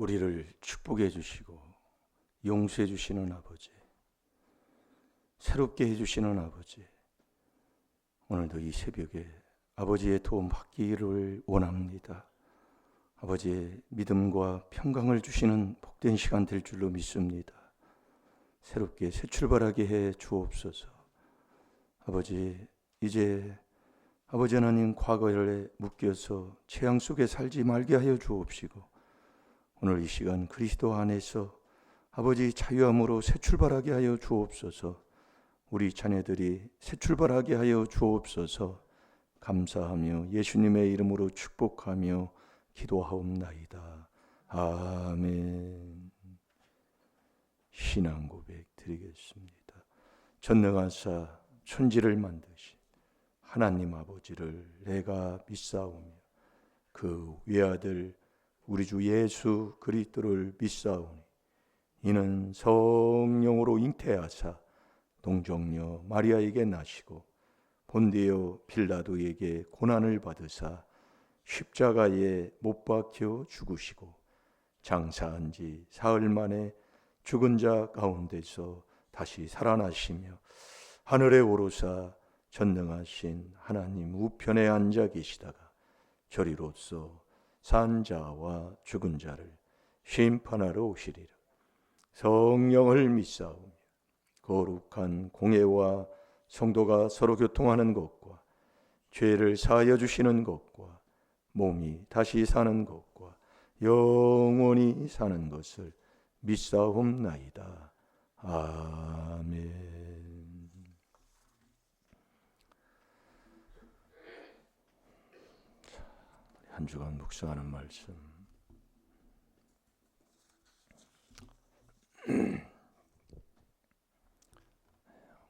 우리를 축복해 주시고 용서해 주시는 아버지, 새롭게 해 주시는 아버지, 오늘도 이 새벽에 아버지의 도움 받기를 원합니다. 아버지의 믿음과 평강을 주시는 복된 시간 될 줄로 믿습니다. 새롭게 새 출발하게 해 주옵소서. 아버지, 이제 아버지 하나님 과거에 묶여서 재앙 속에 살지 말게 하여 주옵시고, 오늘 이 시간 그리스도 안에서 아버지 자유함으로 새 출발하게 하여 주옵소서. 우리 자녀들이 새 출발하게 하여 주옵소서. 감사하며 예수님의 이름으로 축복하며 기도하옵나이다. 아멘. 신앙 고백 드리겠습니다. 전능하사 천지를 만드신 하나님 아버지를 내가 믿사오며 그 외아들 우리 주 예수 그리스도를 믿사오니 이는 성령으로 잉태하사 동정녀 마리아에게 나시고 본디오 빌라도에게 고난을 받으사 십자가에 못 박혀 죽으시고 장사한 지 사흘 만에 죽은 자 가운데서 다시 살아나시며 하늘에 오르사 전능하신 하나님 우편에 앉아 계시다가 저리로서 산 자와 죽은 자를 심판하러 오시리라. 성령을 믿사오며 거룩한 공예와 성도가 서로 교통하는 것과 죄를 사하여 주시는 것과 몸이 다시 사는 것과 영원히 사는 것을 믿사옵나이다. 아멘. 한 주간 묵상하는 말씀,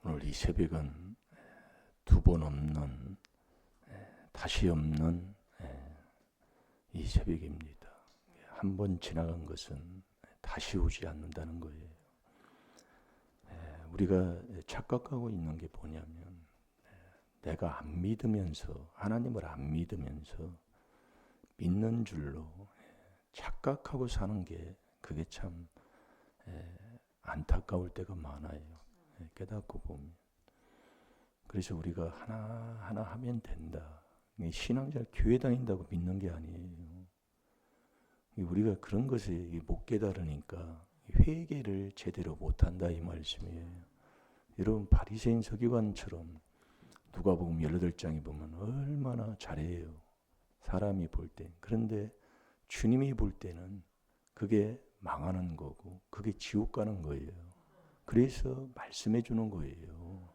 오늘 이 새벽은 두 번 없는, 다시 없는 이 새벽입니다. 한 번 지나간 것은 다시 오지 않는다는 거예요. 우리가 착각하고 있는 게 뭐냐면, 내가 안 믿으면서, 하나님을 안 믿으면서 믿는 줄로 착각하고 사는 게, 그게 참 안타까울 때가 많아요. 깨닫고 보면. 그래서 우리가 하나하나 하면 된다. 신앙생활 교회 다닌다고 믿는 게 아니에요. 우리가 그런 것을 못 깨달으니까 회개를 제대로 못한다 이 말씀이에요. 여러분, 바리새인 서기관처럼 누가복음 18장에 보면 얼마나 잘해요. 사람이 볼 때. 그런데 주님이 볼 때는 그게 망하는 거고 그게 지옥 가는 거예요. 그래서 말씀해 주는 거예요.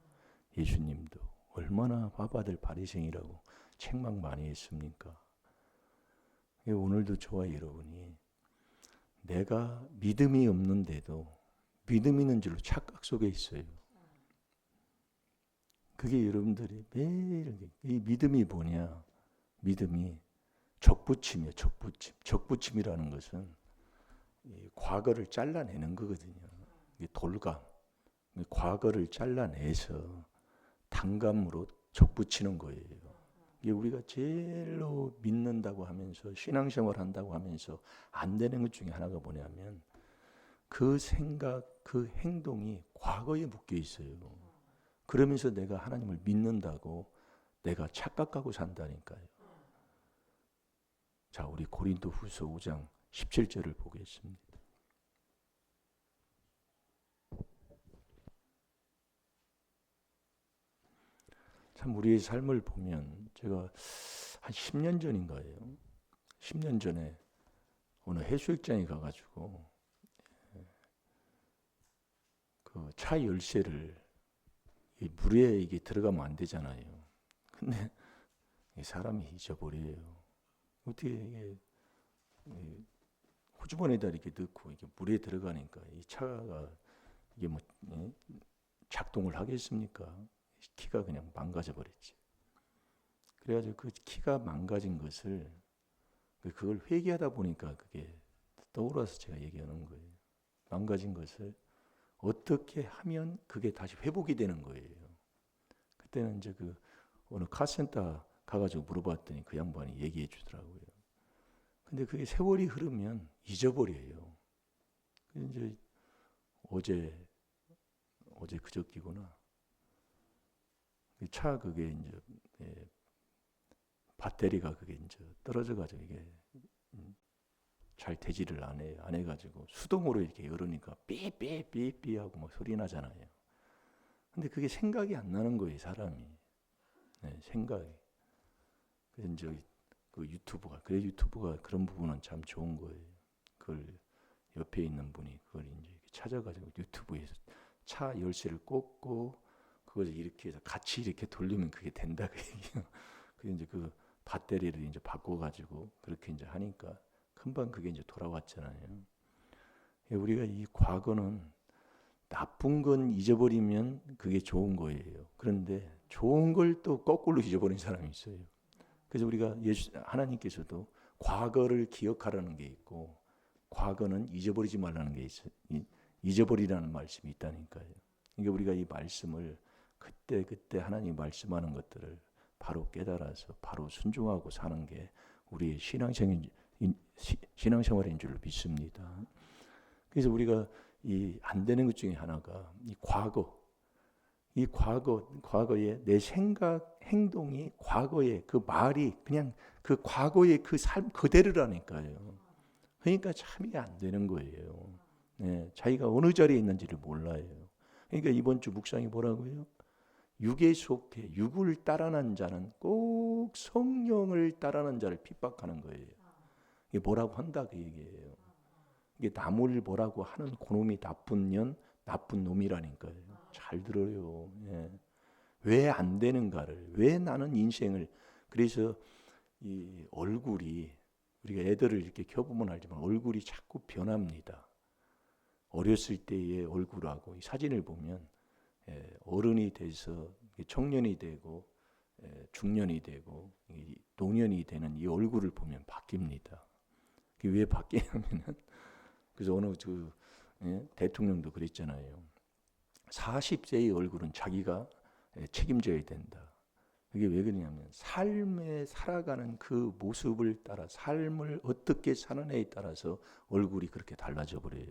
예수님도 얼마나 바바들 바리새인이라고 책망 많이 했습니까? 오늘도 저와 여러분이 내가 믿음이 없는데도 믿음 있는 줄로 착각 속에 있어요. 그게 여러분들이 매일, 이 믿음이 뭐냐? 믿음이 적부침이에요. 적부침. 적부침이라는 것은 과거를 잘라내는 거거든요. 돌감. 과거를 잘라내서 단감으로 적붙이는 거예요. 이게 우리가 제일로 믿는다고 하면서 신앙생활 한다고 하면서 안 되는 것 중에 하나가 뭐냐면 그 생각, 그 행동이 과거에 묶여 있어요. 그러면서 내가 하나님을 믿는다고 내가 착각하고 산다니까요. 자, 우리 고린도후서 5장 17절을 보겠습니다. 참 우리의 삶을 보면, 제가 한 10년 전인가요? 10년 전에 어느 해수욕장에 가가지고 그 차 열쇠를 이 물에 이게 들어가면 안 되잖아요. 근데 사람이 잊어버려요. 어떻게 이게 호주머니에다 이렇게 넣고 이게 물에 들어가니까 이 차가 이게 뭐 작동을 하겠습니까? 키가 그냥 망가져 버렸지. 그래가지고 그 키가 망가진 것을, 그걸 회개하다 보니까 그게 떠올라서 제가 얘기하는 거예요. 망가진 것을 어떻게 하면 그게 다시 회복이 되는 거예요. 그때는 이제 그 어느 카센터 가가지고 물어봤더니 그 양반이 얘기해 주더라고요. 근데 그게 세월이 흐르면 잊어버려요. 이제 어제 그저께구나. 차 그게 이제 배터리가 그게 이제 떨어져가지고 이게 잘 되지를 안 해가지고 수동으로 이렇게 열으니까 삐삐삐삐 하고 막 소리 나잖아요. 근데 그게 생각이 안 나는 거예요, 사람이. 생각이. 그래서 이제 그 유튜브가 그런 부분은 참 좋은 거예요. 그걸 옆에 있는 분이 그걸 이제 찾아가지고 유튜브에서 차 열쇠를 꽂고 그걸 이렇게 해서 같이 이렇게 돌리면 그게 된다 그 얘기예요. 그 이제 그 배터리를 이제 바꿔가지고 그렇게 이제 하니까 금방 그게 이제 돌아왔잖아요. 우리가 이 과거는 나쁜 건 잊어버리면 그게 좋은 거예요. 그런데 좋은 걸 또 거꾸로 잊어버린 사람이 있어요. 그래서 우리가 하나님께서도 과거를 기억하라는 게 있고 과거는 잊어버리지 말라는 게 있어요. 잊어버리라는 말씀이 있다니까요. 그러니까 우리가 이 말씀을 그때 하나님 말씀하는 것들을 바로 깨달아서 바로 순종하고 사는 게 우리의 신앙생활인 줄 믿습니다. 그래서 우리가 이 안 되는 것 중에 하나가 이 과거에 내 생각, 행동이 과거에 그 말이 그냥 그 과거의 그 삶 그대로라니까요. 그러니까 참 이게 안 되는 거예요. 자기가 어느 자리에 있는지를 몰라요. 그러니까 이번 주 묵상이 뭐라고요? 육에 속해 육을 따라난 자는 꼭 성령을 따라난 자를 핍박하는 거예요. 이게 뭐라고 한다 그 얘기예요. 이게 남을 뭐라고 하는 그놈이 나쁜 놈이라니까요. 잘 들어요. 왜 안 되는가를, 왜 나는 인생을, 그래서 이 얼굴이 우리가 애들을 이렇게 켜보면 알지만 얼굴이 자꾸 변합니다. 어렸을 때의 얼굴하고 이 사진을 보면 어른이 돼서 청년이 되고 중년이 되고 노년이 되는 이 얼굴을 보면 바뀝니다. 그게 왜 바뀌냐면은 그래서 어느 대통령도 그랬잖아요. 40세의 얼굴은 자기가 책임져야 된다. 그게 왜 그러냐면 삶에 살아가는 그 모습을 따라 삶을 어떻게 사느냐에 따라서 얼굴이 그렇게 달라져 버려요.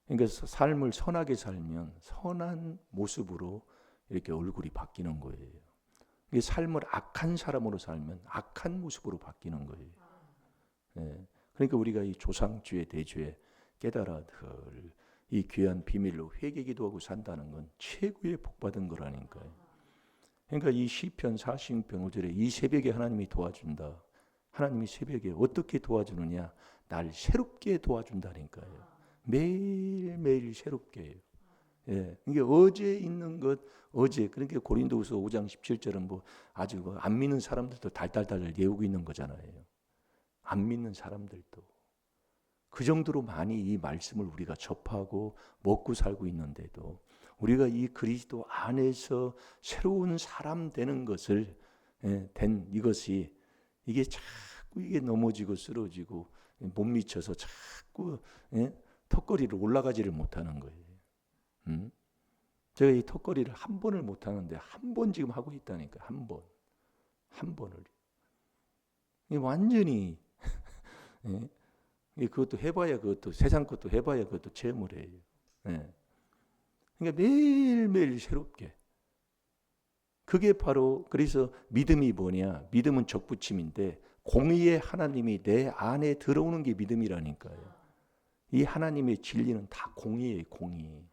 그러니까 삶을 선하게 살면 선한 모습으로 이렇게 얼굴이 바뀌는 거예요. 이게 삶을 악한 사람으로 살면 악한 모습으로 바뀌는 거예요. 그러니까 우리가 이 조상주의 대주에 깨달아 이 귀한 비밀로 회개기도하고 산다는 건 최고의 복받은 거라니까요. 그러니까 이 시편 46편 5절에 이 새벽에 하나님이 도와준다. 하나님이 새벽에 어떻게 도와주느냐? 날 새롭게 도와준다니까요. 매일매일 새롭게 해요. 이게 어제 있는 것 그러니까 고린도후서 5장 17절은 뭐 아주 안 믿는 사람들도 달달달 예우고 있는 거잖아요. 안 믿는 사람들도 그 정도로 많이 이 말씀을 우리가 접하고 먹고 살고 있는데도 우리가 이 그리스도 안에서 새로운 사람 되는 것을 이것이 이게 자꾸 이게 넘어지고 쓰러지고 못 미쳐서 자꾸 턱걸이를 올라가지를 못하는 거예요. 제가 이 턱걸이를 한 번을 못 하는데 한 번 지금 하고 있다니까. 한 번을 완전히 그것도 해봐야 그것도 세상 것도 해봐야 그것도 체험을 해요. 그러니까 매일매일 새롭게. 그게 바로 그래서 믿음이 뭐냐? 믿음은 적붙임인데 공의의 하나님이 내 안에 들어오는 게 믿음이라니까요. 이 하나님의 진리는 다 공의예요, 공의.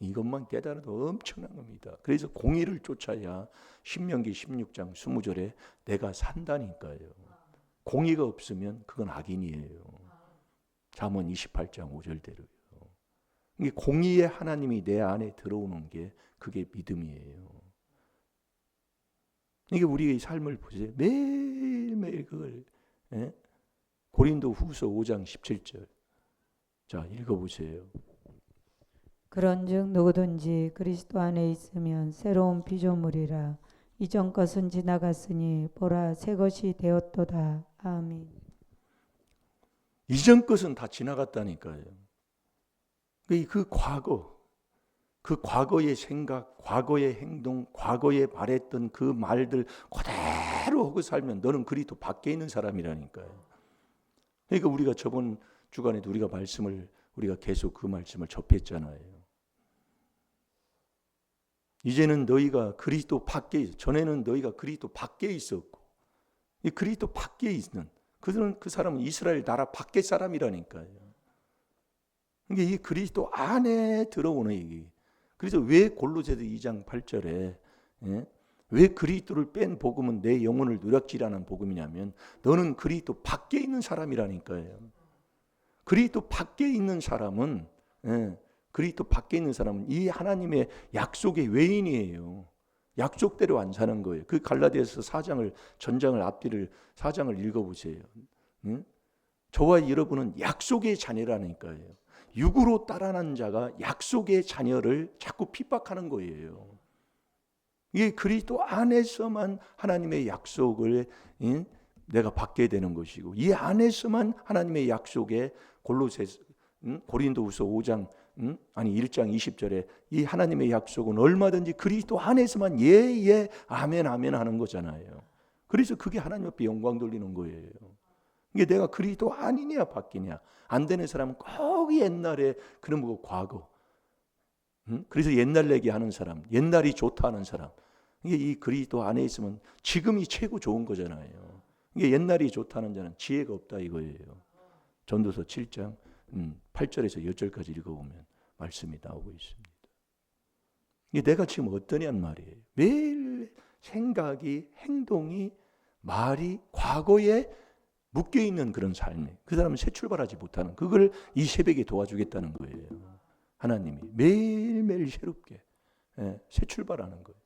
이것만 깨달아도 엄청난 겁니다. 그래서 공의를 쫓아야 신명기 16장 20절에 내가 산다니까요. 공의가 없으면 그건 악인이에요. 잠언 28장 5절대로요. 이게 공의의 하나님이 내 안에 들어오는 게 그게 믿음이에요. 이게 우리의 삶을 보세요. 매일매일 그걸 고린도후서 5장 17절. 자, 읽어보세요. 그런즉 누구든지 그리스도 안에 있으면 새로운 피조물이라 이전 것은 지나갔으니 보라 새 것이 되었도다. 아멘. 이전 것은 다 지나갔다니까요. 그 과거의 생각, 과거의 행동, 과거에 말했던 그 말들 그대로 그대로 하고 살면 너는 그리스도 밖에 있는 사람이라니까요. 그러니까 우리가 저번 주간에도 우리가 계속 그 말씀을 접했잖아요. 이제는 너희가 그리스도 밖에, 전에는 너희가 그리스도 밖에 있었고, 이 그리스도 밖에 있는 그 사람은 이스라엘 나라 밖에 사람이라니까요. 그러니까 이 그리스도 안에 들어오는 얘기. 그래서 왜 골로새서 2장 8절에 왜 그리스도를 뺀 복음은 내 영혼을 누락질하는 복음이냐면 너는 그리스도 밖에 있는 사람이라니까요. 그리스도 밖에 있는 사람은 그리스도 밖에 있는 사람은 이 하나님의 약속의 외인이에요. 약속대로 안 사는 거예요. 그 갈라디아서 4장을 전장을 앞뒤를 4장을 읽어보세요. 저와 여러분은 약속의 자녀라니까요. 육으로 따라난 자가 약속의 자녀를 자꾸 핍박하는 거예요. 이게 그리스도 안에서만 하나님의 약속을 내가 받게 되는 것이고, 이 안에서만 하나님의 약속에 고린도후서 5장 1장 20절에 이 하나님의 약속은 얼마든지 그리스도 안에서만 예 아멘 아멘 하는 거잖아요. 그래서 그게 하나님 앞에 영광 돌리는 거예요. 이게 내가 그리스도 아니냐 바뀌냐 안 되는 사람은 꼭 옛날에 그런 거 과거. 그래서 옛날 얘기하는 사람, 옛날이 좋다 하는 사람. 이게 이 그리스도 안에 있으면 지금이 최고 좋은 거잖아요. 이게 옛날이 좋다는 자는 지혜가 없다 이거예요. 전도서 7장 8절에서 10절까지 읽어보면 말씀이 나오고 있습니다. 이게 내가 지금 어떠냐는 말이에요. 매일 생각이, 행동이, 말이 과거에 묶여있는 그런 삶에 그 사람은 새 출발하지 못하는 그걸 이 새벽에 도와주겠다는 거예요. 하나님이 매일매일 새롭게 새 출발하는 거예요.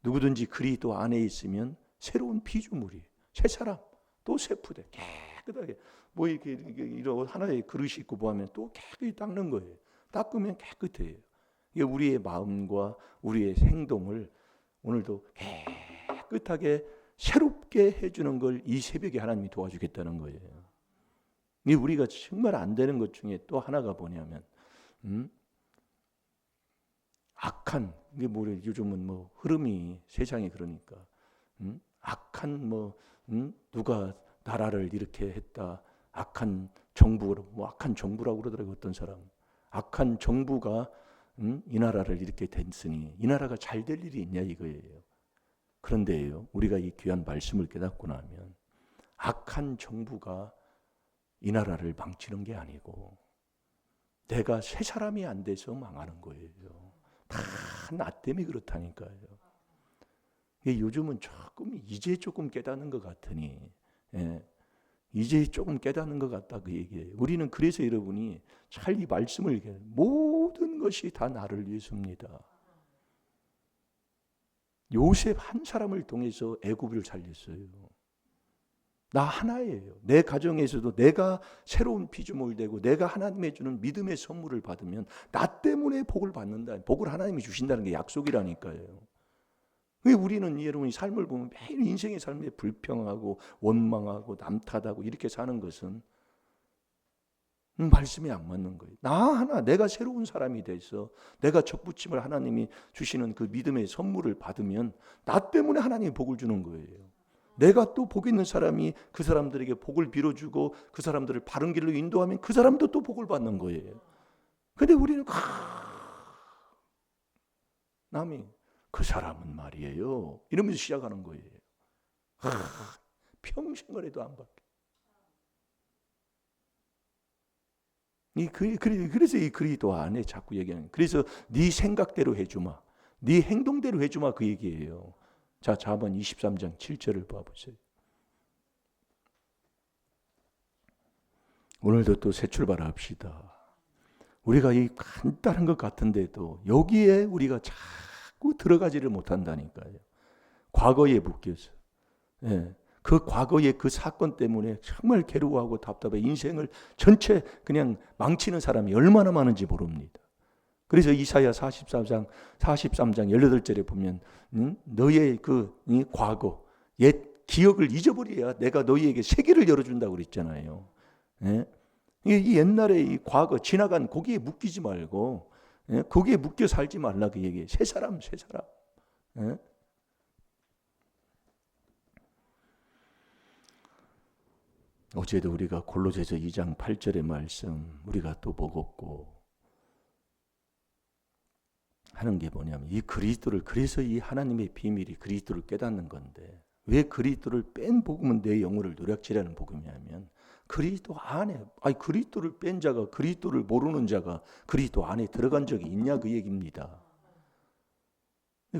누구든지 그리스도 안에 있으면 새로운 피조물이 새 사람 또 새 푸대 깨끗하게 뭐 이렇게 이런 하나의 그릇이 있고 뭐 하면 또 깨끗이 닦는 거예요. 닦으면 깨끗해요. 이게 우리의 마음과 우리의 행동을 오늘도 깨끗하게 새롭게 해주는 걸 이 새벽에 하나님이 도와주겠다는 거예요. 이 우리가 정말 안 되는 것 중에 또 하나가 뭐냐면 악한 이게 뭐 요즘은 뭐 흐름이 세상이 그러니까 악한 뭐 누가 나라를 이렇게 했다 악한 정부 뭐 악한 정부라고 그러더라고요. 어떤 사람 악한 정부가 이 나라를 이렇게 됐으니 이 나라가 잘 될 일이 있냐 이거예요. 그런데요 우리가 이 귀한 말씀을 깨닫고 나면 악한 정부가 이 나라를 망치는 게 아니고 내가 새 사람이 안 돼서 망하는 거예요. 다 나 때문에 그렇다니까요. 요즘은 이제 조금 깨닫는 것 같으니 이제 조금 깨닫는 것 같다 그 얘기예요. 우리는 그래서 여러분이 잘 이 말씀을 모든 것이 다 나를 위해서입니다. 요셉 한 사람을 통해서 애굽을 살렸어요. 나 하나예요. 내 가정에서도 내가 새로운 피조물 되고 내가 하나님의 주는 믿음의 선물을 받으면 나 때문에 복을 받는다. 복을 하나님이 주신다는 게 약속이라니까요. 왜 우리는 여러분이 삶을 보면 매일 인생의 삶에 불평하고 원망하고 남탓하고 이렇게 사는 것은 말씀이 안 맞는 거예요. 나 하나 내가 새로운 사람이 돼서 내가 접붙임을 하나님이 주시는 그 믿음의 선물을 받으면 나 때문에 하나님이 복을 주는 거예요. 내가 또 복 있는 사람이 그 사람들에게 복을 빌어주고 그 사람들을 바른 길로 인도하면 그 사람도 또 복을 받는 거예요. 근데 우리는 남이 그 사람은 말이에요 이러면서 시작하는 거예요. 평생 그래도 안 바뀌어. 그래서 이 그리스도 안에 자꾸 얘기하는. 그래서 네 생각대로 해주마, 네 행동대로 해주마 그 얘기예요. 자, 잠언 23장 7절을 봐보세요. 오늘도 또 새 출발합시다. 우리가 이 간단한 것 같은데도 여기에 우리가 자꾸 들어가지를 못한다니까요. 과거에 묶여서. 그 과거의 그 사건 때문에 정말 괴로워하고 답답해 인생을 전체 그냥 망치는 사람이 얼마나 많은지 모릅니다. 그래서 이사야 43장 18절에 보면 너의 이 과거 옛 기억을 잊어버려야 내가 너희에게 세계를 열어준다고 그랬잖아요. 이 옛날에 이 과거 지나간 거기에 묶이지 말고 거기에 묶여 살지 말라 그 얘기예요. 새 사람. 어제도 우리가 골로새서 2장 8절의 말씀 우리가 또 먹었고 하는 게 뭐냐면 이 그리스도를, 그래서 이 하나님의 비밀이 그리스도를 깨닫는 건데, 왜 그리스도를 뺀 복음은 내 영혼을 노략질하는 복음이냐면 그리스도 안에, 아니 그리스도를 뺀 자가, 그리스도를 모르는 자가 그리스도 안에 들어간 적이 있냐 그 얘기입니다.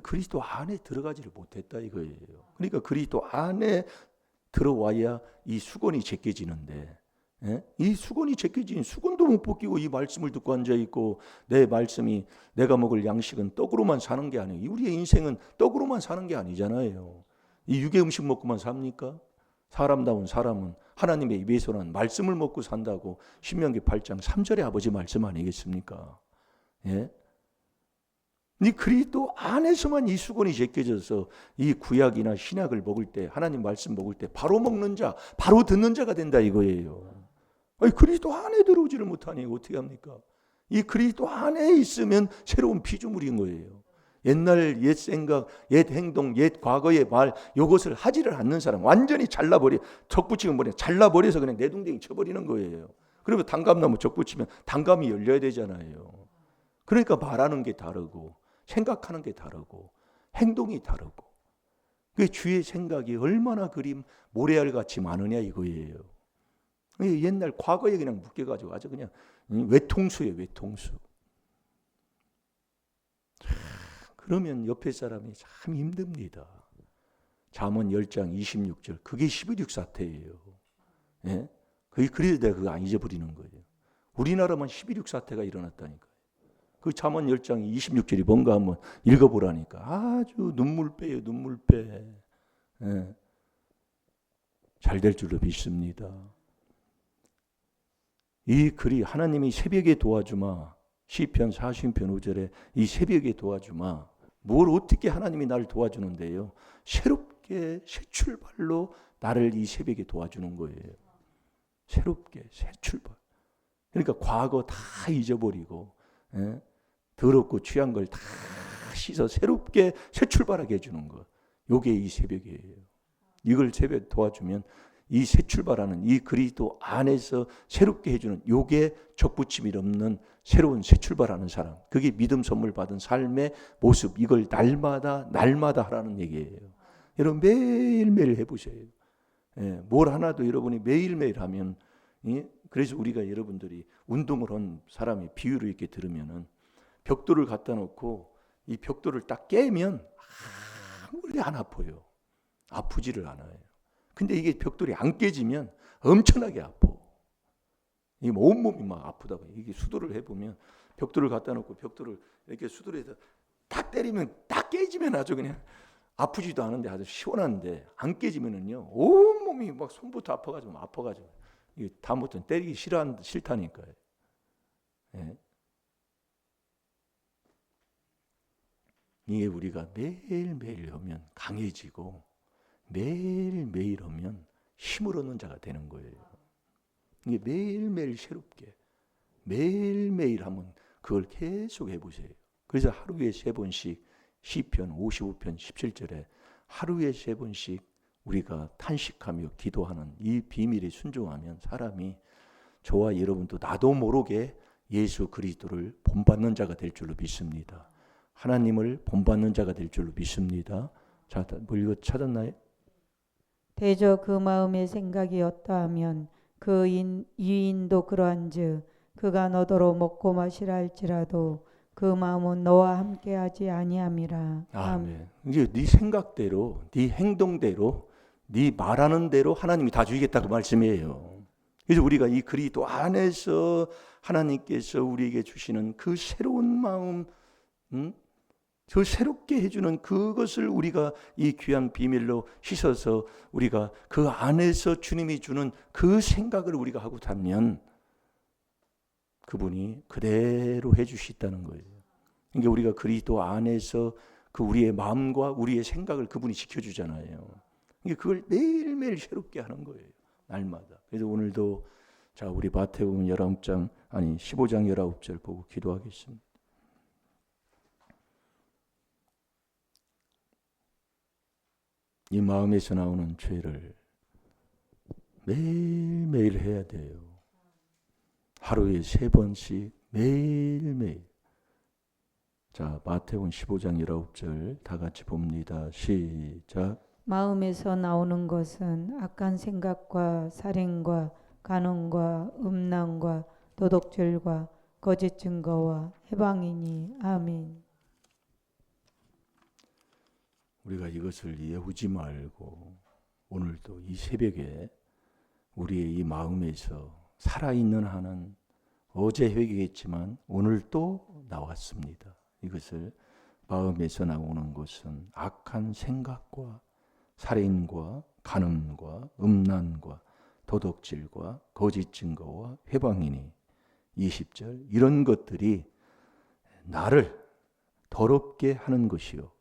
그리스도 안에 들어가지를 못했다 이거예요. 그러니까 그리스도 안에 들어와야 이 수건이 제껴지는데, 예? 이 수건이 제껴진 수건도 못 벗기고 이 말씀을 듣고 앉아 있고, 내 말씀이, 내가 먹을 양식은 떡으로만 사는 게 아니에요. 우리의 인생은 떡으로만 사는 게 아니잖아요. 이 육의 음식 먹고만 삽니까? 사람다운 사람은 하나님의 입에서 난 말씀을 먹고 산다고 신명기 8장 3절의 아버지 말씀 아니겠습니까? 예? 이 그리스도 안에서만 이 수건이 제껴져서 이 구약이나 신약을 먹을 때, 하나님 말씀 먹을 때 바로 먹는 자, 바로 듣는 자가 된다 이거예요. 아니 그리스도 안에 들어오지를 못하니 어떻게 합니까? 이 그리스도 안에 있으면 새로운 피조물인 거예요. 옛날 옛 생각, 옛 행동, 옛 과거의 말, 이것을 하지를 않는 사람, 완전히 잘라버려, 적 붙이면 뭐냐, 잘라버려서 그냥 내동댕이 쳐버리는 거예요. 그러면 단감나무 적 붙이면 단감이 열려야 되잖아요. 그러니까 말하는 게 다르고 생각하는 게 다르고 행동이 다르고, 그 주의 생각이 얼마나 그리 모래알같이 많으냐 이거예요. 옛날 과거에 그냥 묶여가지고 아주 그냥 외통수예요, 외통수. 그러면 옆에 사람이 참 힘듭니다. 잠언 10장 26절, 그게 12.6 사태예요. 예? 그래서 내가 그거 안 잊어버리는 거예요. 우리나라만 12.6 사태가 일어났다니까요. 그 잠언 10장 26절이 뭔가 한번 읽어보라니까 아주 눈물 빼요, 눈물 빼. 예. 잘 될 줄로 믿습니다. 이 글이 하나님이 새벽에 도와주마, 시편 40편 5절에 이 새벽에 도와주마. 뭘 어떻게 하나님이 나를 도와주는데요? 새롭게 새 출발로 나를 이 새벽에 도와주는 거예요. 새롭게 새 출발. 그러니까 과거 다 잊어버리고, 예? 더럽고 취한 걸 다 씻어 새롭게 새 출발하게 해주는 것. 요게 이 새벽이에요. 이걸 새벽에 도와주면 이 새 출발하는 이 그리스도 안에서 새롭게 해주는, 요게 적붙임이 없는 새로운 새 출발하는 사람, 그게 믿음 선물 받은 삶의 모습. 이걸 날마다 하라는 얘기예요. 여러분 매일매일 해보세요. 예, 뭘 하나도 여러분이 매일매일 하면, 예? 그래서 우리가 여러분들이 운동을 한 사람이 비유를 이렇게 들으면은 벽돌을 갖다 놓고 이 벽돌을 딱 깨면 아무리 안 아파요. 아프지를 않아요. 근데 이게 벽돌이 안 깨지면 엄청나게 아파. 이 온몸이 막 아프다고. 이게 수도를 해보면 벽돌을 갖다 놓고 벽돌을 이렇게 수도에서 딱 때리면 딱 깨지면 아주 그냥 아프지도 않은데 아주 시원한데, 안 깨지면은요 온몸이 막 손부터 아파가지고 이게 다음부터는 때리기 싫다니까요. 예. 이게 우리가 매일매일 하면 강해지고 매일매일 하면 힘을 얻는 자가 되는 거예요. 이게 매일매일 새롭게 매일매일 하면 그걸 계속 해보세요. 그래서 하루에 3번씩 시편 55편 17절에 하루에 3번씩 우리가 탄식하며 기도하는 이 비밀에 순종하면 사람이, 저와 여러분도 나도 모르게 예수 그리스도를 본받는 자가 될 줄로 믿습니다. 하나님을 본받는 자가 될 줄로 믿습니다. 자, 뭐 이거 찾았나요? 대저 그 마음의 생각이 어떠하면 그 유인도 그러한즉 그가 너더러 먹고 마시라 할지라도 그 마음은 너와 함께하지 아니함이라. 아멘. 이제 네 생각대로, 네 행동대로, 네 말하는 대로 하나님이 다 주시겠다 그 말씀이에요. 그래서 우리가 이 그리스도 안에서 하나님께서 우리에게 주시는 그 새로운 마음, 저 새롭게 해주는 그것을 우리가 이 귀한 비밀로 씻어서 우리가 그 안에서 주님이 주는 그 생각을 우리가 하고 타면 그분이 그대로 해주시다는 거예요. 그러니까 우리가 그리스도 안에서 그 우리의 마음과 우리의 생각을 그분이 지켜주잖아요. 그러니까 그걸 매일매일 새롭게 하는 거예요. 날마다. 그래서 오늘도 자, 우리 마태복음 15장 19절 보고 기도하겠습니다. 이 마음에서 나오는 죄를 매일매일 해야 돼요. 하루에 3번씩 매일매일. 자, 마태복음 15장 19절 다 같이 봅니다. 시작. 마음에서 나오는 것은 악한 생각과 살인과 간음과 음란과 도둑질과 거짓 증거와 해방이니. 아멘. 우리가 이것을 예우지 말고 오늘도 이 새벽에 우리의 이 마음에서 살아있는 한은 어제 회개했지만 오늘 또 나왔습니다. 이것을 마음에서 나오는 것은 악한 생각과 살인과 간음과 음란과 도둑질과 거짓 증거와 회방이니. 20절 이런 것들이 나를 더럽게 하는 것이요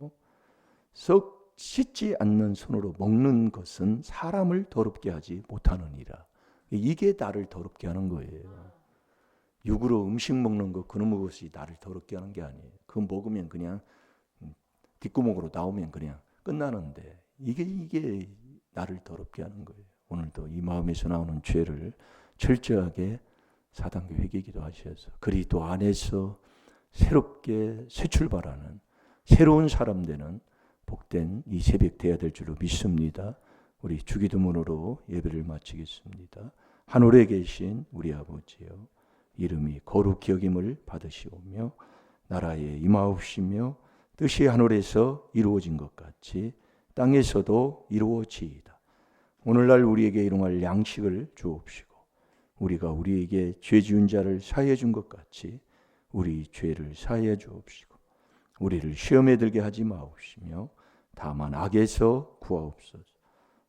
썩 씻지 않는 손으로 먹는 것은 사람을 더럽게 하지 못하느니라. 이게 나를 더럽게 하는 거예요. 육으로 음식 먹는 거 그놈의 것이 나를 더럽게 하는 게 아니에요. 그거 먹으면 그냥 뒷구멍으로 나오면 그냥 끝나는데 이게 나를 더럽게 하는 거예요. 오늘도 이 마음에서 나오는 죄를 철저하게 4단계 회개기도 하셔서 그리스도 안에서 새롭게 새 출발하는 새로운 사람 되는 복된 이 새벽 되어야 될 줄로 믿습니다. 우리 주기도문으로 예배를 마치겠습니다. 하늘에 계신 우리 아버지여, 이름이 거룩히 여김을 받으시오며 나라에 임하옵시며 뜻이 하늘에서 이루어진 것 같이 땅에서도 이루어지이다. 오늘날 우리에게 일용할 양식을 주옵시고 우리가 우리에게 죄 지은 자를 사하여 준 것 같이 우리 죄를 사하여 주옵시고 우리를 시험에 들게 하지 마옵시며 다만 악에서 구하옵소서.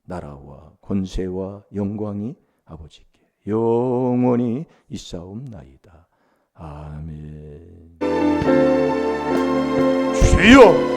나라와 권세와 영광이 아버지께 영원히 있사옵나이다. 아멘. 주여